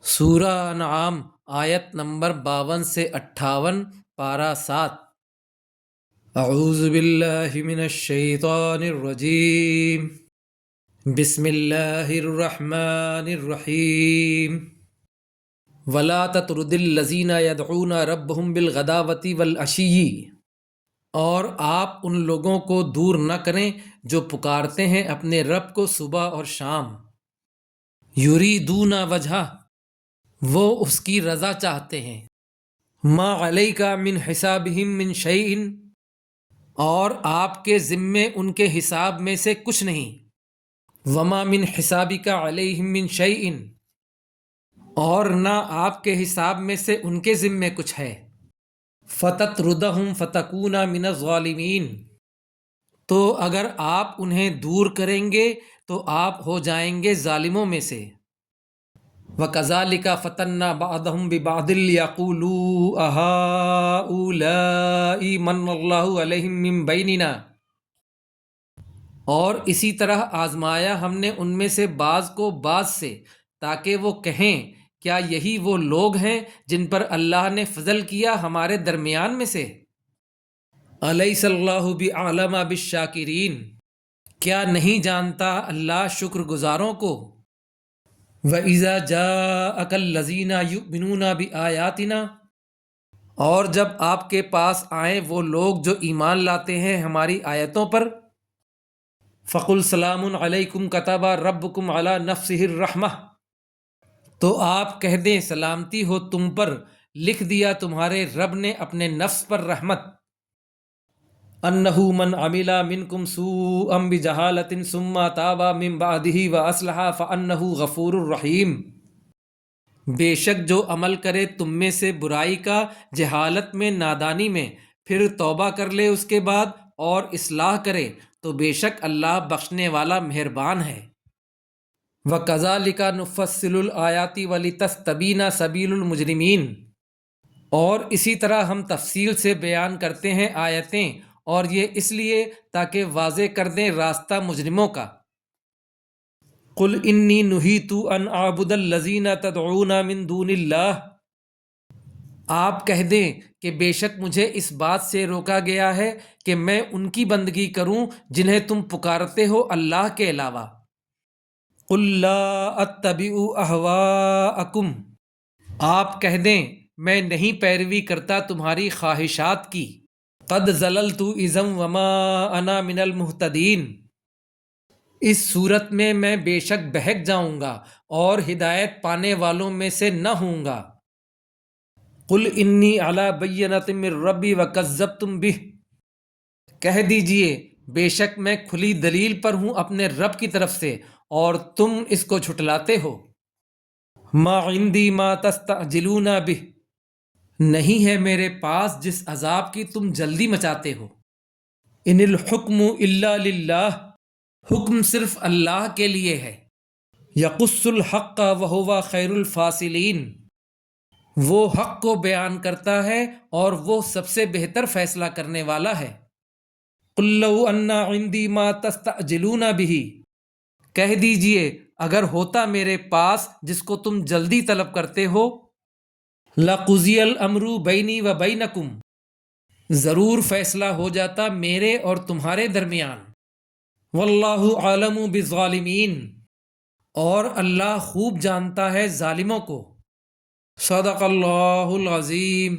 سورہ انعام آیت نمبر 52 سے 58، پارہ 7۔ اعوذ باللہ من الشیطان الرجیم، بسم اللہ الرحمن الرحیم۔ ولا تطرد الذین یدعون ربهم بالغداوۃ والعشی، اور آپ ان لوگوں کو دور نہ کریں جو پکارتے ہیں اپنے رب کو صبح اور شام۔ یریدون وجہہ، وہ اس کی رضا چاہتے ہیں۔ ما علیک من حسابہم من شیء، اور آپ کے ذمے ان کے حساب میں سے کچھ نہیں۔ وما من حسابک علیہم من شیء، اور نہ آپ کے حساب میں سے ان کے ذمے کچھ ہے۔ فتطردہم فتکون من الظالمین، تو اگر آپ انہیں دور کریں گے تو آپ ہو جائیں گے ظالموں میں سے۔ وَكَذَلِكَ فَتَنَّا بَعْضَهُمْ بِبَعْضٍ لِيَقُولُوا أَهَٰؤُلَاءِ مَنَّ اللَّهُ عَلَيْهِمْ مِن بَيْنِنَا، اور اسی طرح آزمایا ہم نے ان میں سے بعض کو بعض سے، تاکہ وہ کہیں کیا یہی وہ لوگ ہیں جن پر اللہ نے فضل کیا ہمارے درمیان میں سے؟ أَلَيْسَ اللَّهُ بِأَعْلَمَ بِالشَّاكِرِينَ، کیا نہیں جانتا اللہ شکر گزاروں کو؟ وَإِذَا جَاءَكَ الَّذِينَ يُؤْمِنُونَ بِآيَاتِنَا، اور جب آپ کے پاس آئیں وہ لوگ جو ایمان لاتے ہیں ہماری آیتوں پر، فَقُلْ سَلَامٌ عَلَيْكُمْ كَتَبَ رَبُّكُمْ عَلَى نَفْسِهِ الرَّحْمَةَ، تو آپ کہہ دیں سلامتی ہو تم پر، لکھ دیا تمہارے رب نے اپنے نفس پر رحمت۔ انہ من عمل منکم سوءا بجہالۃ ثم تاب من بعدہ واصلح فانہ غفور رحیم، بے شک جو عمل کرے تم میں سے برائی کا جہالت میں، نادانی میں، پھر توبہ کر لے اس کے بعد اور اصلاح کرے تو بے شک اللہ بخشنے والا مہربان ہے۔ وَكَذَلِكَ نُفَصِّلُ الْآيَاتِ وَلِتَسْتَبِينَ سَبِيلُ الْمُجْرِمِينَ، اور اسی طرح ہم تفصیل سے بیان کرتے ہیں آیتیں، اور یہ اس لیے تاکہ واضح کر دیں راستہ مجرموں کا۔ قُلْ إِنِّي نُهِیتُ أَنْ أَعْبُدَ الَّذِينَ تَدْعُونَ مِن دُونِ اللَّهِ، آپ کہہ دیں کہ بے شک مجھے اس بات سے روکا گیا ہے کہ میں ان کی بندگی کروں جنہیں تم پکارتے ہو اللہ کے علاوہ۔ قُل لَّا أَتَّبِعُ أَهْوَاءَكُمْ، آپ کہہ دیں میں نہیں پیروی کرتا تمہاری خواہشات کی۔ قد ضللت اذا وما انا من المہتدین، اس صورت میں بے شک بہک جاؤں گا اور ہدایت پانے والوں میں سے نہ ہوں گا۔ قل انی علی بینۃ من ربی وکذبتم بہ، کہہ دیجئے بے شک میں کھلی دلیل پر ہوں اپنے رب کی طرف سے اور تم اس کو جھٹلاتے ہو۔ ما عندی ما تستعجلون بہ، نہیں ہے میرے پاس جس عذاب کی تم جلدی مچاتے ہو۔ ان الحکم الا للہ، حکم صرف اللہ کے لیے ہے۔ یقص الحق وہو خیر الفاصلین، وہ حق کو بیان کرتا ہے اور وہ سب سے بہتر فیصلہ کرنے والا ہے۔ قل لو ان عندی ما تستعجلون بہ، کہہ دیجئے اگر ہوتا میرے پاس جس کو تم جلدی طلب کرتے ہو، لَقُضِیَ الْأَمْرُ بَيْنِي وَبَيْنَكُمْ، ضرور فیصلہ ہو جاتا میرے اور تمہارے درمیان۔ وَاللَّهُ عَالِمٌ بِالظَّالِمِينَ، اور اللہ خوب جانتا ہے ظالموں کو۔ صدق اللہ العظیم۔